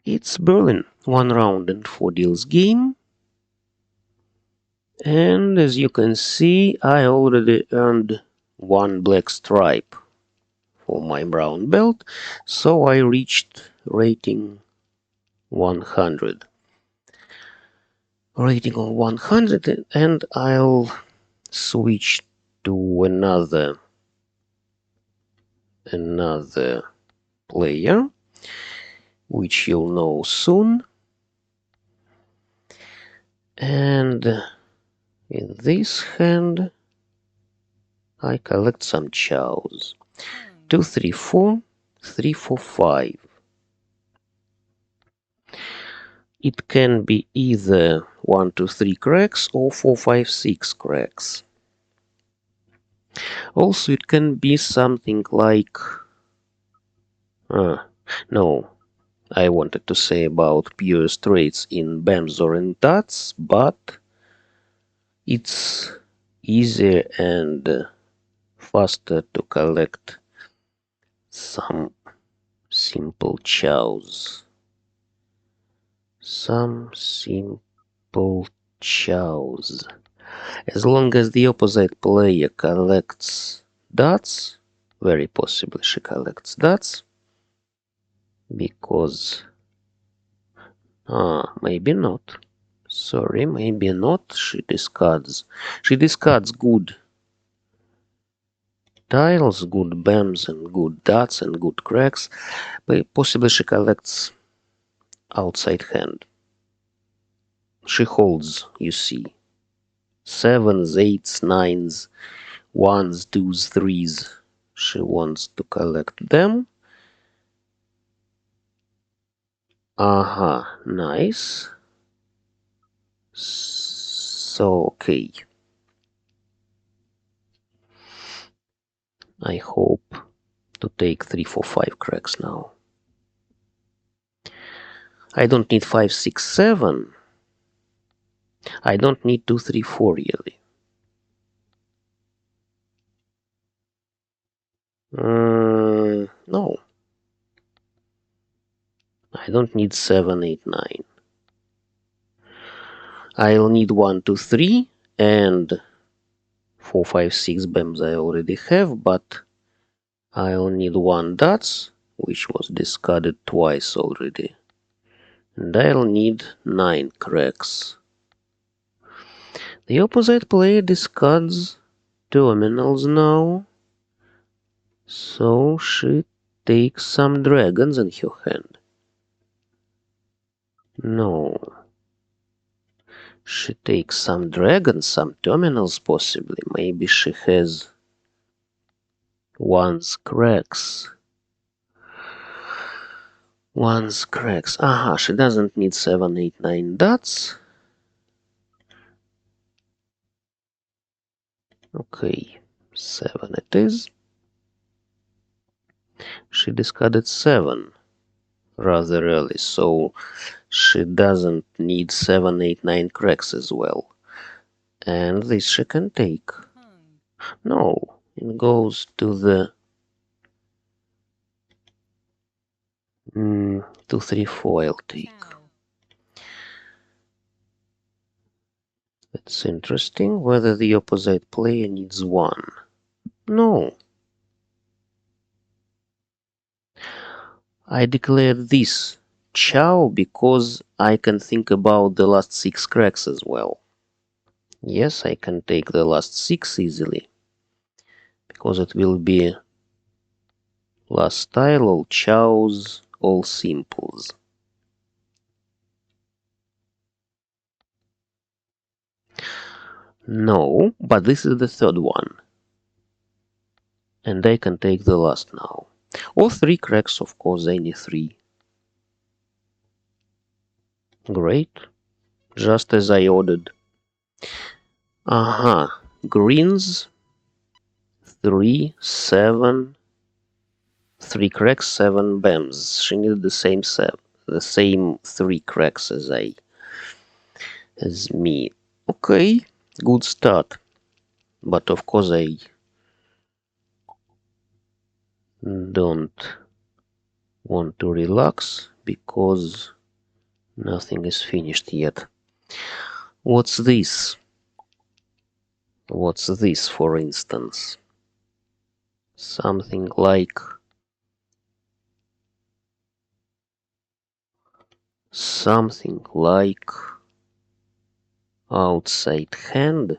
It's Berlin, 1 round and 4 deals game. And as you can see, I already earned 1 black stripe for my brown belt, so I reached rating 100. Rating of 100, and I'll switch to another player, which you'll know soon. And in this hand, I collect some chows. 2, 3, 4, 3, 4, 5. It can be either 1, 2, 3 cracks or 4, 5, 6 cracks. Also, it can be something like... no, I wanted to say about pure straights in BAMs or in dots, but it's easier and faster to collect some simple chows. Some simple chows. As long as the opposite player collects dots, very possibly she collects dots, because... maybe not. Sorry, maybe not. She discards good tiles, good BAMs, and good dots, and good cracks, but possibly she collects outside hand. She holds, you see, 7s, 8s, 9s, 1s, 2s, 3s. She wants to collect them. Nice. So, okay. I hope to take 3, 4, 5 cracks now. I don't need 5, 6, 7. I don't need 2, 3, 4 really. No. I don't need 7, 8, 9. I'll need 1, 2, 3 and 4, 5, 6 BAMs I already have, but I'll need 1 dots, which was discarded twice already. And I'll need 9 cracks. The opposite player discards terminals now, so she takes some dragons in her hand. No. She takes some dragons, some terminals possibly. Maybe she has 1's cracks. 1's cracks. She doesn't need 7, 8, 9 dots. Okay, 7 it is. She discarded 7 rather early, so she doesn't need 7, 8, 9 cracks as well. And this she can take. No, it goes to the 2, 3, 4 I'll take. It's interesting whether the opposite player needs 1. No. I declared this chow because I can think about the last 6 cracks as well. Yes, I can take the last 6 easily, because it will be last tile, all chows, all simples. No, but this is the 3rd one. And I can take the last now. Or 3 cracks, of course, any 3. Great. Just as I ordered. Greens, 3, 7, 3 cracks, 7 BAMs. She needed the same 3 cracks as me. Okay, good start. But of course I don't want to relax, because nothing is finished yet. What's this? What's this, for instance? Something like outside hand.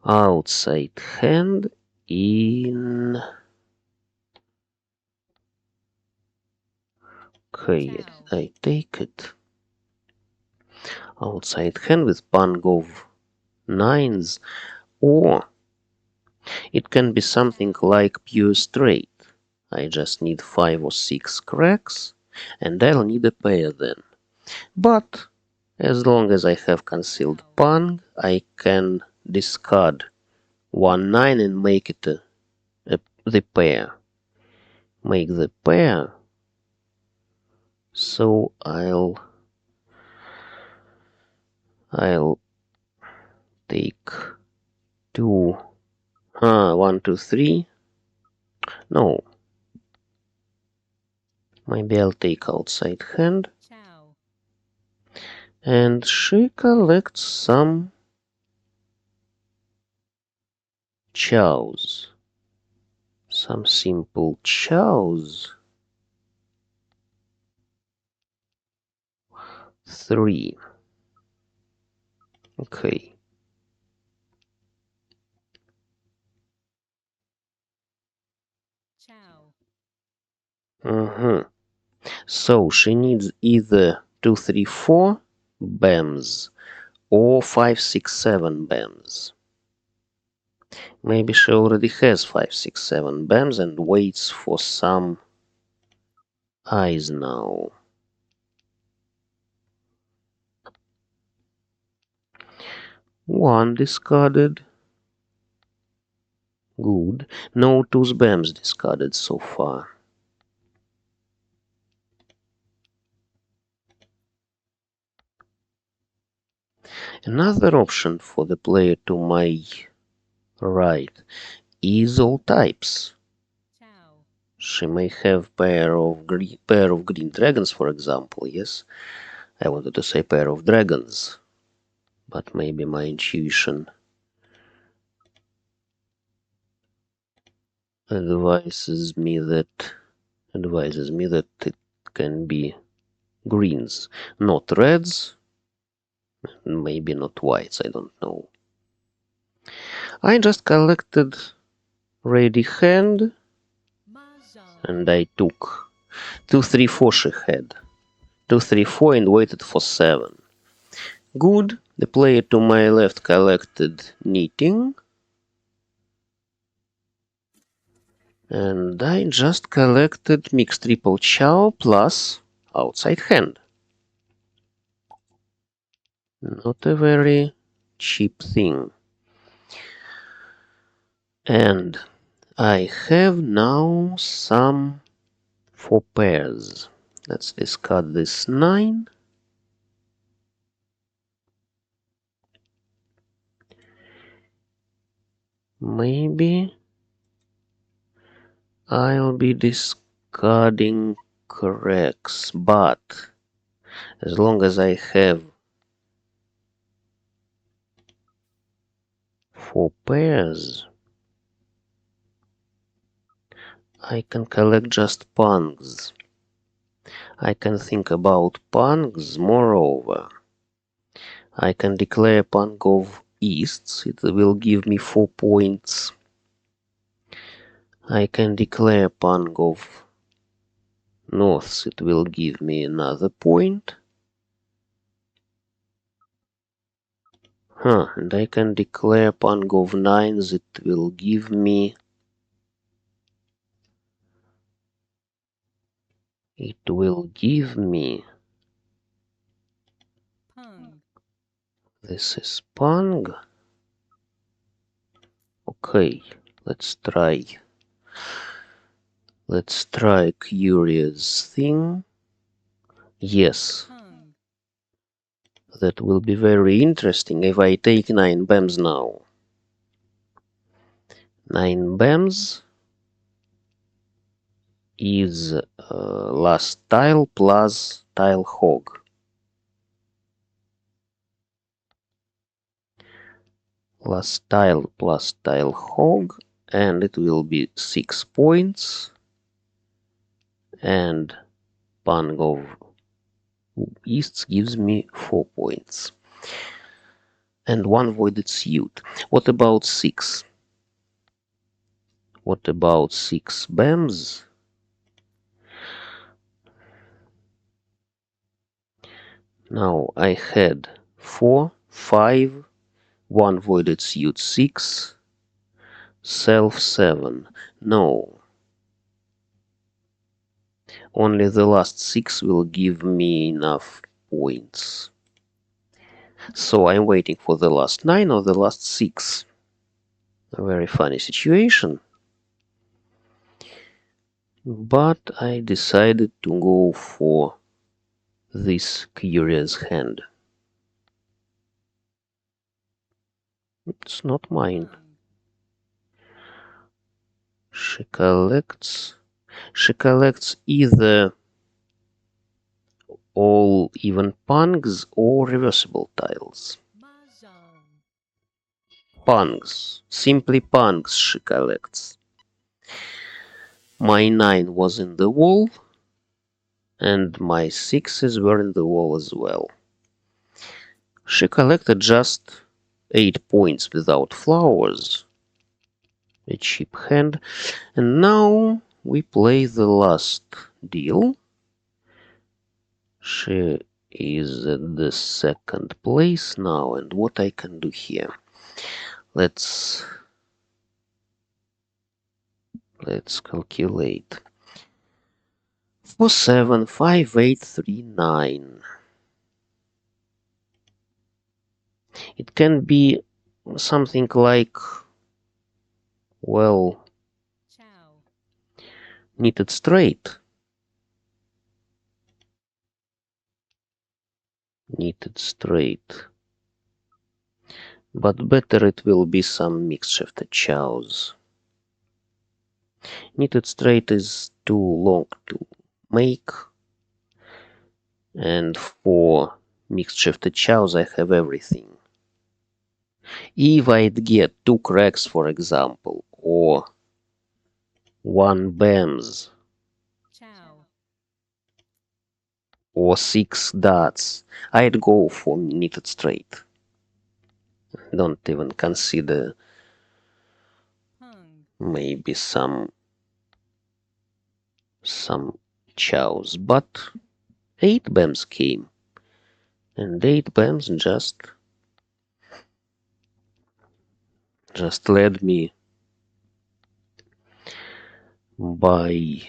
Outside hand in... Okay, I take it. Outside hand with pung of nines, or it can be something like pure straight. I just need 5 or 6 cracks, and I'll need a pair then. But as long as I have concealed pung, I can discard 1 9 and make it the pair. Make the pair. So I'll take 2. 1, 2, 3. No. Maybe I'll take outside hand. Chow. And she collects some chows. Some simple chows. 3. Okay. Chow. So she needs either 2, 3, 4 BAMs or 5, 6, 7 BAMs. Maybe she already has 5, 6, 7 BAMs and waits for some eyes now. 1 discarded. Good. No 2 BAMs discarded so far. Another option for the player to my right is all types. Chow. She may have pair of green dragons, for example. Yes, I wanted to say pair of dragons, but maybe my intuition advises me that it can be greens, not reds, maybe not whites. I don't know. I just collected ready hand, and I took 2, 3, 4 she had. 2, 3, 4 and waited for 7. Good. The player to my left collected knitting. And I just collected mixed triple chow plus outside hand. Not a very cheap thing. And I have now some 4 pairs. Let's discard this 9. Maybe I'll be discarding cracks, but as long as I have 4 pairs, I can collect just pungs. I can think about pungs. Moreover, I can declare pung of easts. It will give me 4 points. I can declare pung of norths. It will give me another point. And I can declare pung of nines. It will give me... Pung. This is pung. Okay, let's try. Let's try a curious thing. Yes, Pung. that will be very interesting if I take 9 BAMs now. 9 BAMs. is last tile plus tile hog. Last tile plus tile hog, and it will be 6 points. And pung of easts gives me 4 points. And 1 voided suit. What about 6? What about 6 BAMs? Now I had 4, 5, 1 voided suit 6, self 7. No, only the last 6 will give me enough points. So I'm waiting for the last 9 or the last 6. A very funny situation. But I decided to go for this curious hand. It's not mine. Pung. She collects either all even pungs or reversible tiles. Mahjong. Pungs. Simply pungs she collects. My 9 was in the wall, and my 6s were in the wall as well. She collected just 8 points without flowers. A cheap hand. And now we play the last deal. She is at the second place now, and what I can do here? Let's calculate. 4, 7, 5, 8, 3, 9. It can be something like, well, Chow. knitted straight. Knitted straight. But better it will be some mixed shifted chows. Knitted straight is too long to make. And for mixed shifted chows I have everything. If I'd get 2 cracks, for example, or 1 BAMS, Chow. or 6 dots, I'd go for knitted straight. Don't even consider Pung. maybe some chows. But 8 BAMs came, and 8 BAMs just led me by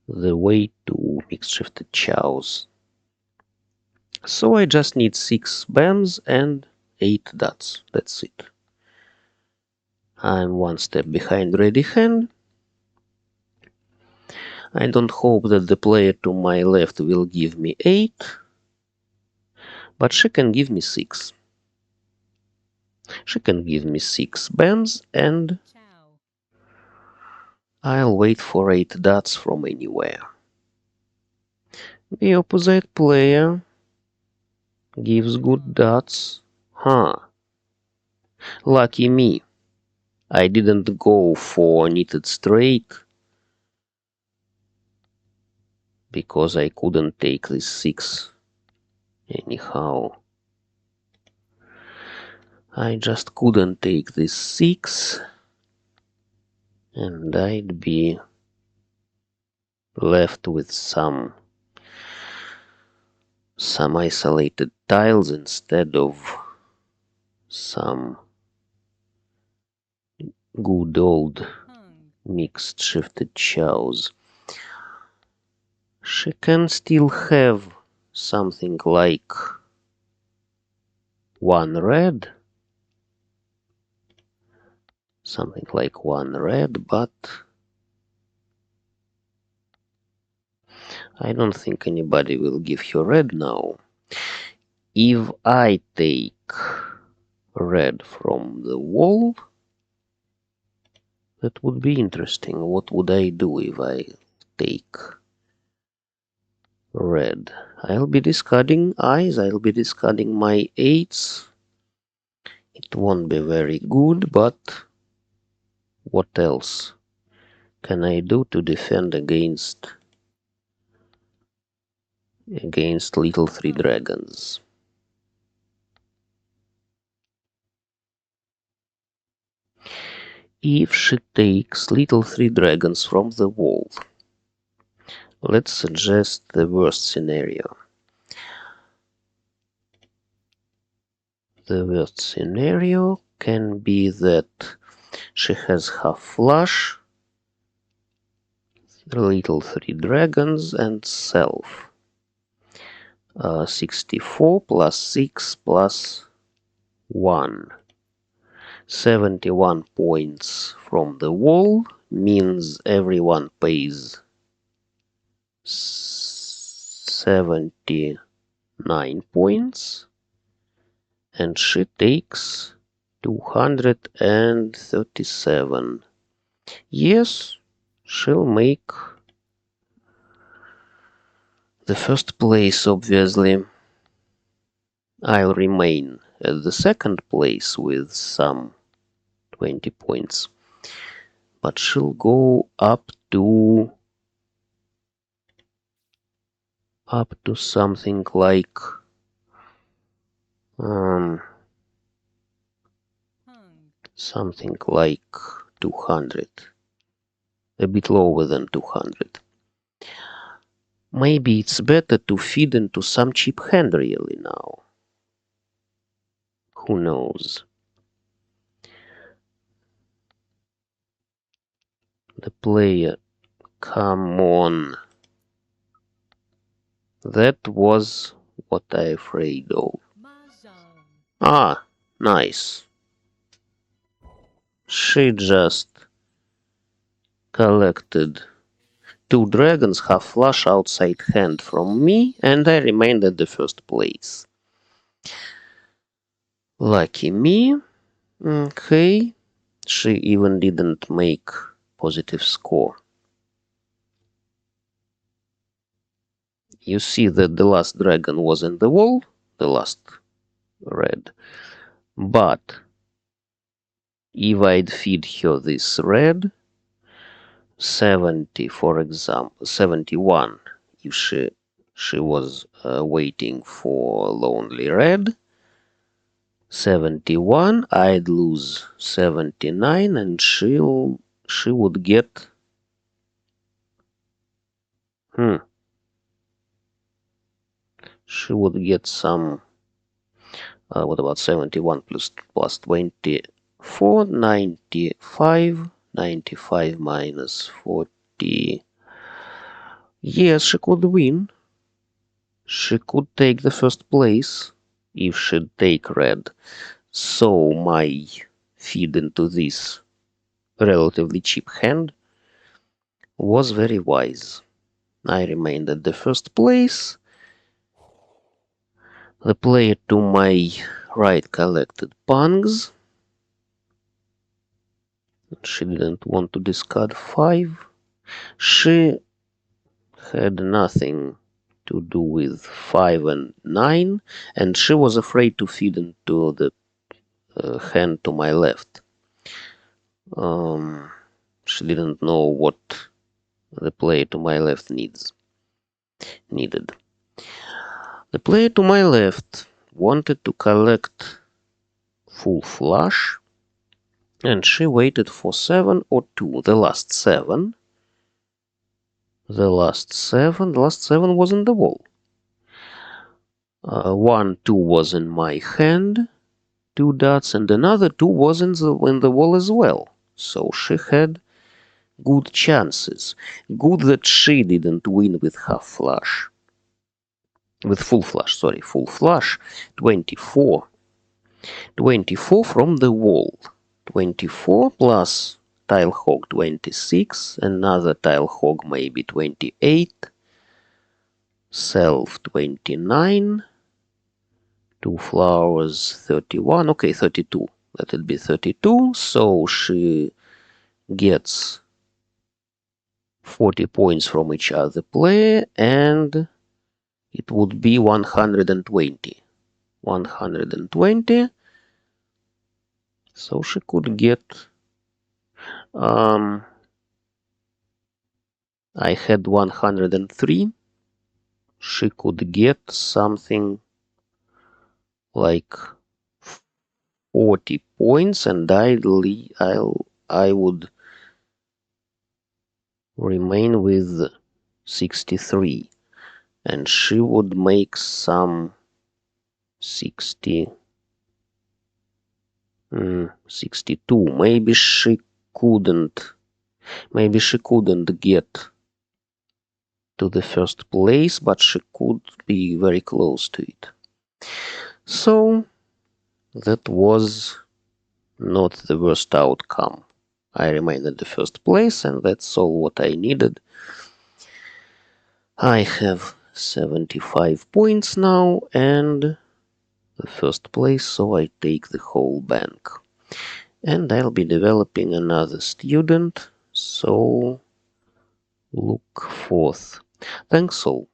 the way to mixed shifted chows. So I just need 6 BAMs and 8 dots. That's it. I'm 1 step behind ready hand. I don't hope that the player to my left will give me 8, but she can give me 6. She can give me 6 BAMs, and Chow. I'll wait for 8 dots from anywhere. The opposite player gives good Pung. dots. Huh. Lucky me. I didn't go for knitted straight because I couldn't take this 6 anyhow. I just couldn't take this 6, and I'd be left with some isolated tiles instead of some good old Pung. mixed shifted chows. She can still have something like 1 red, but I don't think anybody will give her red now. If I take red from the wall, that would be interesting. What would I do if I take red. I'll be discarding eyes, I'll be discarding my 8s. It won't be very good, but what else can I do to defend against little 3 pungs, dragons? If she takes little 3 dragons from the wall, let's suggest the worst scenario. The worst scenario can be that she has half flush, little 3 dragons, and self. 64 plus 6 plus 1. 71 points from the wall means everyone pays 79 points, and she takes 237. Yes, she'll make the first place, obviously. I'll remain at the second place with some 20 points. But she'll go up to something like pung, 200. A bit lower than 200. Maybe it's better to feed into some cheap hand really now. Who knows? The player, come on. That was what I'm afraid of. mahjong, Ah, nice. She just collected 2 dragons, half flush outside hand from me, and I remained at the first place. Lucky me. Okay. She even didn't make positive score. You see that the last dragon was in the wall, the last red. But if I'd feed her this red, 70 for example, 71 if she was waiting for lonely red, 71 I'd lose 79, and she would get she would get some what about 71 plus 24, 95, 95 minus 40. Yes, she could win. She could take the first place if she'd take red. So my feed into this relatively cheap hand was very wise. I remained at the first place. The player to my right collected pungs. She didn't want to discard 5. She had nothing to do with 5 and 9, and she was afraid to feed into the hand to my left. She didn't know what the player to my left needed. The player to my left wanted to collect full flush, and she waited for 7 or 2. The last 7 was in the wall. 1, 2 was in my hand, 2 dots, and another 2 was in the wall as well. So she had good chances. Good that she didn't win with half flush. With full flush, sorry, full flush. 24. 24 from the wall. 24 plus tile hog 26, another tile hog maybe 28, self 29, 2 flowers 31, okay, 32. Let it be 32. So she gets 40 points from each other player, and it would be 120. 120. So she could get. I had 103. She could get something like 40 points, and I would remain with 63, and she would make some 60, 62. Maybe she couldn't get to the first place, but she could be very close to it. So that was not the worst outcome. I remained at the first place, and that's all what I needed. I have 75 points now, and the first place, so I take the whole bank. And I'll be developing another student, so look forth. Thanks all.